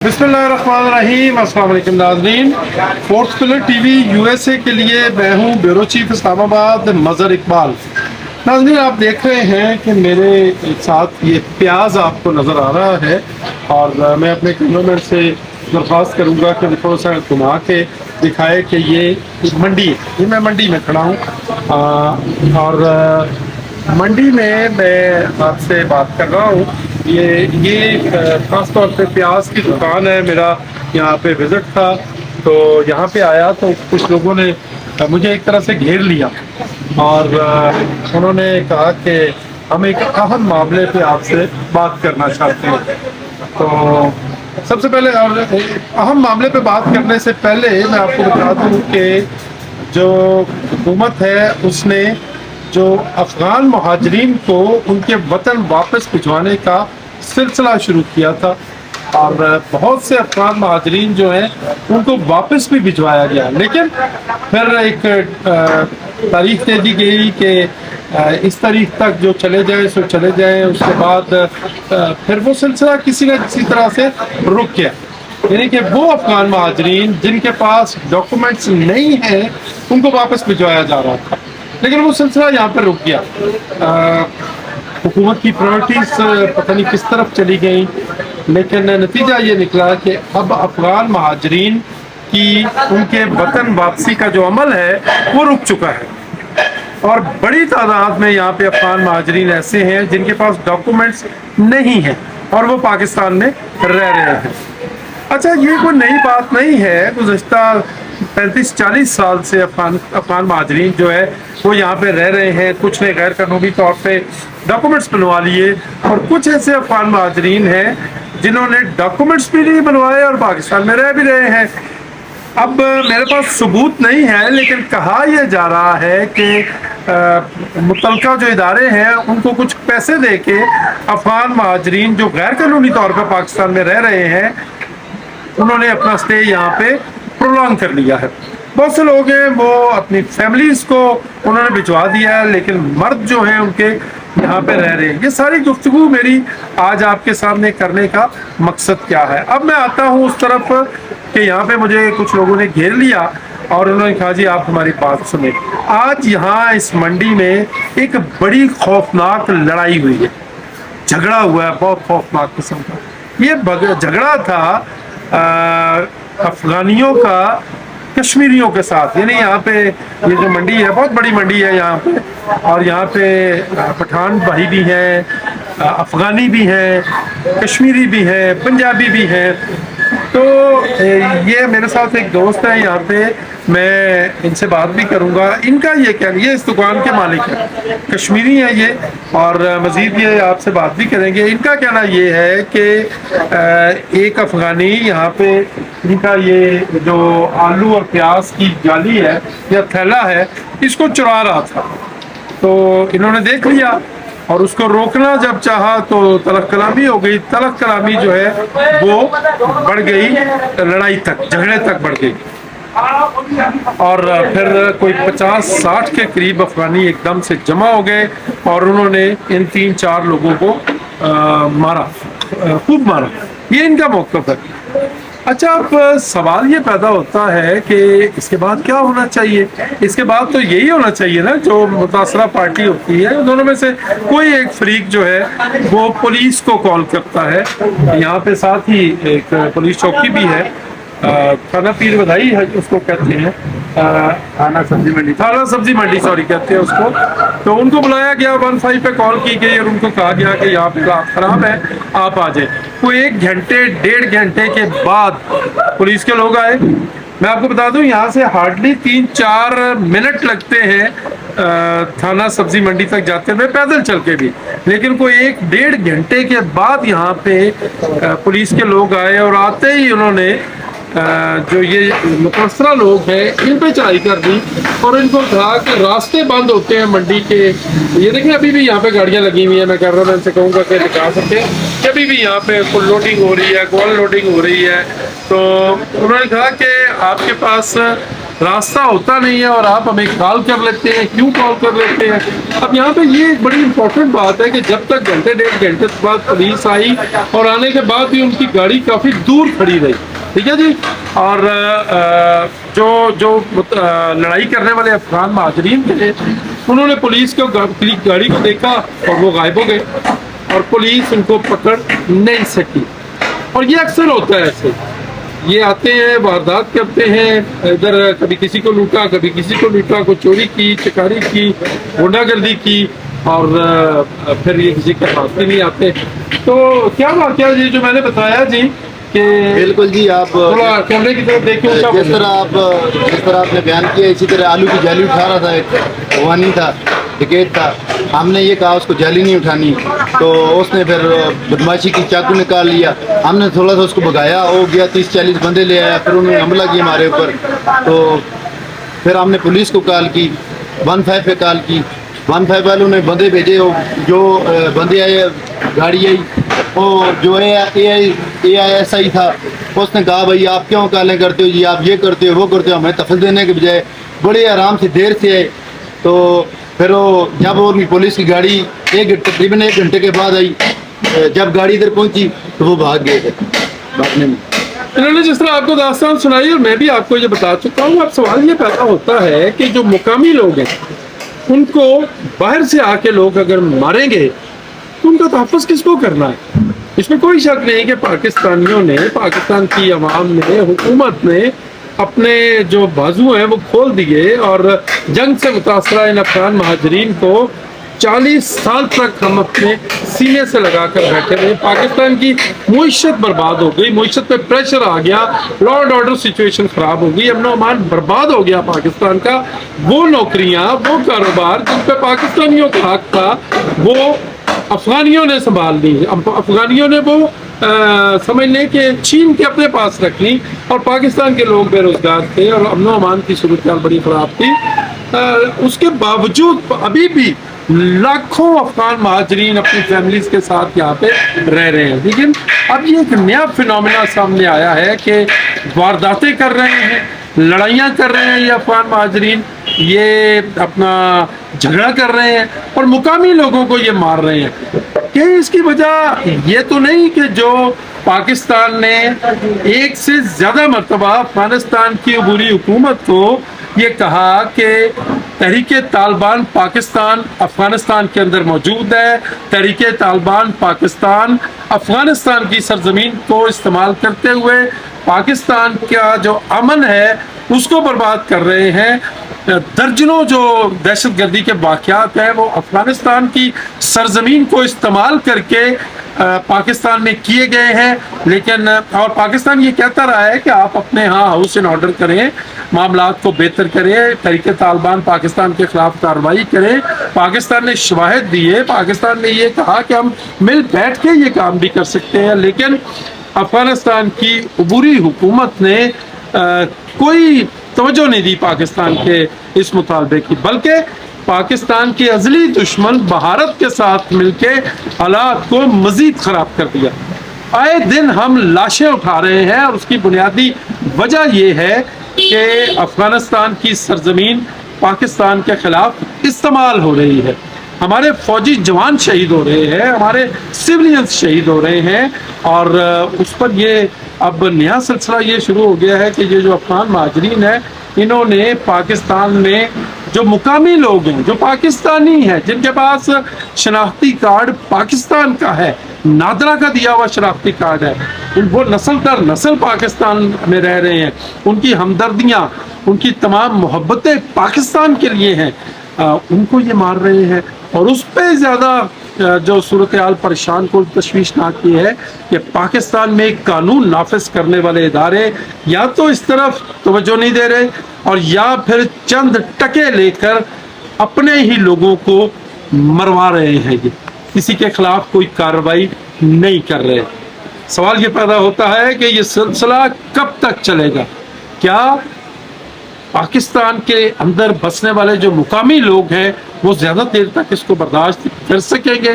बिस्मिल्लाहिर्रहमानिर्रहीम। अस्सलाम वालेकुम नाज़रीन। फोर्थ पिलर टीवी यूएसए के लिए मैं हूँ ब्यूरो चीफ इस्लामाबाद मज़हर इकबाल। नाज़रीन, आप देख रहे हैं कि मेरे साथ ये प्याज आपको नज़र आ रहा है और मैं अपने कैमरामैन से दरख्वास्त करूँगा कि थोड़ा सा घुमा के दिखाए कि ये मंडी है। ये मैं मंडी में खड़ा हूँ और मंडी में मैं आपसे बात कर रहा हूँ। ये खास तौर पे प्याज की दुकान है। मेरा यहाँ पे विजिट था तो यहाँ पे आया तो कुछ लोगों ने मुझे एक तरह से घेर लिया और उन्होंने कहा कि हम एक अहम मामले पे आपसे बात करना चाहते हैं। तो सबसे पहले और अहम मामले पे बात करने से पहले मैं आपको बता दूँ कि जो हुकूमत है उसने जो अफ़गान महाजरीन को उनके वतन वापस भिजवाने का सिलसिला शुरू किया था और बहुत से अफ़गान महाजरीन जो हैं उनको वापस भी भिजवाया गया, लेकिन फिर एक तारीख दे दी गई कि इस तारीख तक जो चले जाए सो चले जाएं। उसके बाद फिर वो सिलसिला किसी न किसी तरह से रुक गया, यानी कि वो अफ़गान महाजरीन जिनके पास डॉक्यूमेंट्स नहीं हैं उनको वापस भिजवाया जा रहा था, लेकिन वो सिलसिला यहाँ पर रुक गया। हुकूमत की प्रायोरिटीज पता नहीं किस तरफ चली गई, लेकिन नतीजा ये निकला कि अब अफ़गान महाजरीन की उनके वतन वापसी का जो अमल है वो रुक चुका है और बड़ी तादाद में यहाँ पे अफ़गान महाजरीन ऐसे हैं जिनके पास डॉक्यूमेंट्स नहीं हैं और वो पाकिस्तान में रह रहे हैं। अच्छा, ये कोई नई बात नहीं है। गुज़श्ता 35-40 साल से अफ़गान महाजरीन जो है वो यहाँ पे रह रहे हैं। कुछ ने गैर कानूनी तौर पे डॉक्यूमेंट्स बनवा लिए और कुछ ऐसे अफ़गान महाजरीन हैं जिन्होंने डॉक्यूमेंट्स भी नहीं बनवाए और पाकिस्तान में रह भी रहे हैं। अब मेरे पास सबूत नहीं है, लेकिन कहा यह जा रहा है कि मुतलका जो इदारे हैं उनको कुछ पैसे दे के अफ़गान महाजरीन जो गैर कानूनी तौर पर पाकिस्तान में रह रहे हैं उन्होंने अपना स्टे यहाँ पे प्रोलॉन्ग कर लिया है। बहुत से लोग हैं वो अपनी फैमिलीज को उन्होंने भिजवा दिया है, लेकिन मर्द जो हैं उनके यहाँ पे रह रहे हैं। ये सारी गुफ्तगू मेरी आज आपके सामने करने का मकसद क्या है। अब मैं आता हूँ उस तरफ कि यहाँ पे मुझे कुछ लोगों ने घेर लिया और उन्होंने कहा जी आप हमारी बात सुने। आज यहाँ इस मंडी में एक बड़ी खौफनाक लड़ाई हुई है, झगड़ा हुआ है, बहुत खौफनाक किस्म का। ये झगड़ा था अफगानियों का कश्मीरियों के साथ। यानी यहाँ पे ये जो मंडी है बहुत बड़ी मंडी है यहाँ पे, और यहाँ पे पठान भाई भी हैं, अफगानी भी हैं, कश्मीरी भी हैं, पंजाबी भी हैं। तो ये मेरे साथ एक दोस्त है यहाँ पे, मैं इनसे बात भी करूँगा। इनका ये क्या, ये इस दुकान के मालिक है, कश्मीरी है ये, और मज़ीद ये आपसे बात भी करेंगे। इनका कहना ये है कि एक अफ़गानी यहाँ पे इनका ये जो आलू और प्याज की जाली है या थैला है इसको चुरा रहा था, तो इन्होंने देख लिया और उसको रोकना जब चाहा तो तलक कलामी हो गई। तलक कलामी जो है वो बढ़ गई, लड़ाई तक, झगड़े तक बढ़ गई और फिर कोई 50-60 के करीब अफगानी एकदम से जमा हो गए और उन्होंने इन 3-4 लोगों को मारा, खूब मारा। ये इनका मौक़िफ़ है। अच्छा, अब सवाल ये पैदा होता है कि इसके बाद क्या होना चाहिए। इसके बाद तो यही होना चाहिए ना, जो मुतासरा पार्टी होती है दोनों में से कोई एक फरीक जो है वो पुलिस को कॉल करता है। यहाँ पे साथ ही एक पुलिस चौकी भी है, थाना पीर बधाई है उसको कहते हैं, थाना सब्जी मंडी सॉरी कहते हैं उसको। तो उनको बुलाया गया, 15 पे कॉल की गई और उनको कहा गया कि यहाँ पे हालात ख़राब है, आप आ जाए। वो 1 घंटे 1.5 घंटे के बाद पुलिस के लोग आए। मैं आपको बता दूं यहाँ से हार्डली 3-4 मिनट लगते हैं थाना सब्जी मंडी तक जाते हुए पैदल चल के भी, लेकिन कोई 1-1.5 घंटे के बाद यहाँ पे पुलिस के लोग आए और आते ही उन्होंने जो ये मुतासरा लोग हैं इन पे चढ़ाई कर दी और इनको कहा कि रास्ते बंद होते हैं मंडी के। ये देखिए अभी भी यहाँ पे गाड़ियाँ लगी हुई हैं, मैं कह रहा हूँ, इनसे कहूँगा कि दिखा सकते हैं कि अभी भी यहाँ पे फुल लोडिंग हो रही है, गोल लोडिंग हो रही है। तो उन्होंने कहा कि आपके पास रास्ता होता नहीं है और आप हमें कॉल कर लेते हैं, क्यों कॉल कर लेते हैं। अब यहाँ पे ये एक बड़ी इंपॉर्टेंट बात है कि जब तक घंटे डेढ़ घंटे बाद पुलिस आई और आने के बाद भी उनकी गाड़ी काफ़ी दूर खड़ी रही, ठीक है जी। और जो लड़ाई करने वाले अफगान महाजरीन थे, उन्होंने पुलिस को गाड़ी को देखा और वो गायब हो गए और पुलिस उनको पकड़ नहीं सकी। और ये अक्सर होता है ऐसे, ये आते हैं, वारदात करते हैं, इधर कभी किसी को लूटा, कभी किसी को लूटा, कोई चोरी की, चिकारी की, गुंडागर्दी की, और फिर ये किसी के पास भी नहीं आते। तो क्या वाकया जी जो मैंने बताया जी कि बिल्कुल जी, आप थोड़ा कैमरे की तरफ देखिए, जिस तरह आपने बयान किया, इसी तरह आलू की जाली उठा रहा था, एक वानी था, टिकेट था। हमने ये कहा उसको जाली नहीं उठानी, तो उसने फिर बदमाशी की, चाकू निकाल लिया। हमने थोड़ा सा उसको भगाया, हो गया 30-40 बंदे ले आया, फिर उन्होंने हमला किया हमारे ऊपर। तो फिर हमने पुलिस को कॉल की, 15 पे कॉल की, 15 वालों ने बंदे भेजे। जो बंदे आए, गाड़ी आई, वो जो AISI था, उसने कहा भाई आप क्यों कॉलें करते हो जी, आप ये करते हो वो करते हो। हमें तफल देने के बजाय बड़े आराम से देर से आए। तो फिर वो जब वो पुलिस की गाड़ी तकरीबन 1 घंटे के बाद आई, जब गाड़ी इधर पहुंची तो वो भाग गए थे भागने में। इन्होंने जिस तरह आपको दास्तान सुनाई और मैं भी आपको ये बता चुका हूँ। अब सवाल ये पैदा होता है कि जो मुकामी लोग हैं उनको बाहर से आके लोग अगर मारेंगे तो उनका तहफ़्फ़ुज़ किसको करना है। इसमें कोई शक नहीं कि पाकिस्तानियों ने, पाकिस्तान की अवाम ने, हुकूमत ने अपने जो बाजू हैं वो खोल दिए और जंग से मुतासरा इन अफगान महाजरीन को 40 साल तक हम अपने सीने से लगा कर बैठे रहे। पाकिस्तान की मुईशत बर्बाद हो गई, मुईशत पे प्रेशर आ गया, लॉ एंड ऑर्डर सिचुएशन खराब हो गई, अमन अमान बर्बाद हो गया पाकिस्तान का। वो नौकरियां, वो कारोबार जिन पे पाकिस्तानियों का हक था, वो अफगानियों ने संभाल ली। अफगानियों ने वो समझ लें कि छीन के अपने पास रख ली और पाकिस्तान के लोग बेरोजगार थे और अमन अमान की सूरत बड़ी ख़राब थी। उसके बावजूद अभी भी लाखों अफगान महाजरीन अपनी फैमिलीज के साथ यहाँ पे रह रहे हैं। लेकिन अब ये एक नया फिनोमेना सामने आया है कि वारदातें कर रहे हैं, लड़ाइयाँ कर रहे हैं ये अफगान महाजरीन, ये अपना झगड़ा कर रहे हैं और मुकामी लोगों को ये मार रहे हैं। क्या इसकी वजह ये तो नहीं कि जो पाकिस्तान ने एक से ज़्यादा मरतबा अफगानिस्तान की अबूरी हुकूमत को ये कहा कि तहरीके तालिबान पाकिस्तान अफगानिस्तान के अंदर मौजूद है, तहरीके तालिबान पाकिस्तान अफगानिस्तान की सरजमीन को इस्तेमाल करते हुए पाकिस्तान का जो अमन है उसको बर्बाद कर रहे हैं। दर्जनों जो दहशतगर्दी के वाक़यात हैं वो अफगानिस्तान की सरजमीन को इस्तेमाल करके पाकिस्तान में किए गए हैं। लेकिन और पाकिस्तान ये कहता रहा है कि आप अपने यहाँ हाउस इन ऑर्डर करें, मामलात को बेहतर करें, तहरीके तालिबान पाकिस्तान के खिलाफ कार्रवाई करें। पाकिस्तान ने शवाहिद दिए, पाकिस्तान ने ये कहा कि हम मिल बैठ के ये काम भी कर सकते हैं। लेकिन अफगानिस्तान की अबूरी हुकूमत ने कोई तवज्जो नहीं दी पाकिस्तान के इस मुतालबे की, बल्कि पाकिस्तान के अज़ली दुश्मन भारत के साथ मिलके हालात को मजीद ख़राब कर दिया। आए दिन हम लाशें उठा रहे हैं और उसकी बुनियादी वजह यह है कि अफगानिस्तान की सरजमीन पाकिस्तान के खिलाफ इस्तेमाल हो रही है। हमारे फौजी जवान शहीद हो रहे हैं, हमारे सिविलियंस शहीद हो रहे हैं और उस पर ये अब नया सिलसिला ये शुरू हो गया है कि ये जो अफगान महाजरीन है इन्होंने पाकिस्तान में जो मुकामी लोग हैं, जो पाकिस्तानी हैं, जिनके पास शनाख्ती कार्ड पाकिस्तान का है, नादरा का दिया हुआ शनाख्ती कार्ड है, वो नस्ल दर नस्ल पाकिस्तान में रह रहे हैं, उनकी हमदर्दियाँ, उनकी तमाम मोहब्बतें पाकिस्तान के लिए हैं, उनको ये मार रहे हैं। और उस पर ज़्यादा जो सूरत हाल परेशान को तशवीशनाक ये है कि पाकिस्तान में कानून नाफिज करने वाले इदारे या तो इस तरफ तवज्जो नहीं दे रहे और या फिर चंद टके लेकर अपने ही लोगों को मरवा रहे हैं, ये किसी के खिलाफ कोई कार्रवाई नहीं कर रहे। सवाल ये पैदा होता है कि ये सिलसिला कब तक चलेगा? क्या पाकिस्तान के अंदर बसने वाले जो मुकामी लोग हैं वो ज़्यादा देर तक इसको बर्दाश्त कर सकेंगे?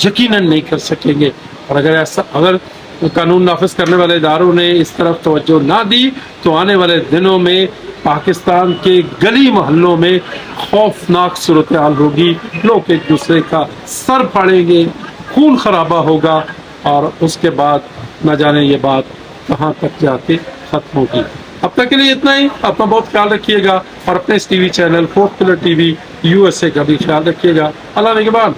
यकीनन नहीं कर सकेंगे। और अगर कानून नाफिज करने वाले इदारों ने इस तरफ तवज्जो ना दी तो आने वाले दिनों में पाकिस्तान के गली मोहल्लों में खौफनाक सूरत-ए-हाल होगी, लोग एक दूसरे का सर फाड़ेंगे, खून खराबा होगा और उसके बाद न जाने ये बात कहाँ तक जाके खत्म होगी। अब तक के लिए इतना ही। अपना बहुत ख्याल रखिएगा और अपने इस TV channel fourth pillar TV USA का भी ख्याल रखिएगा। अल्लाह निगहबान।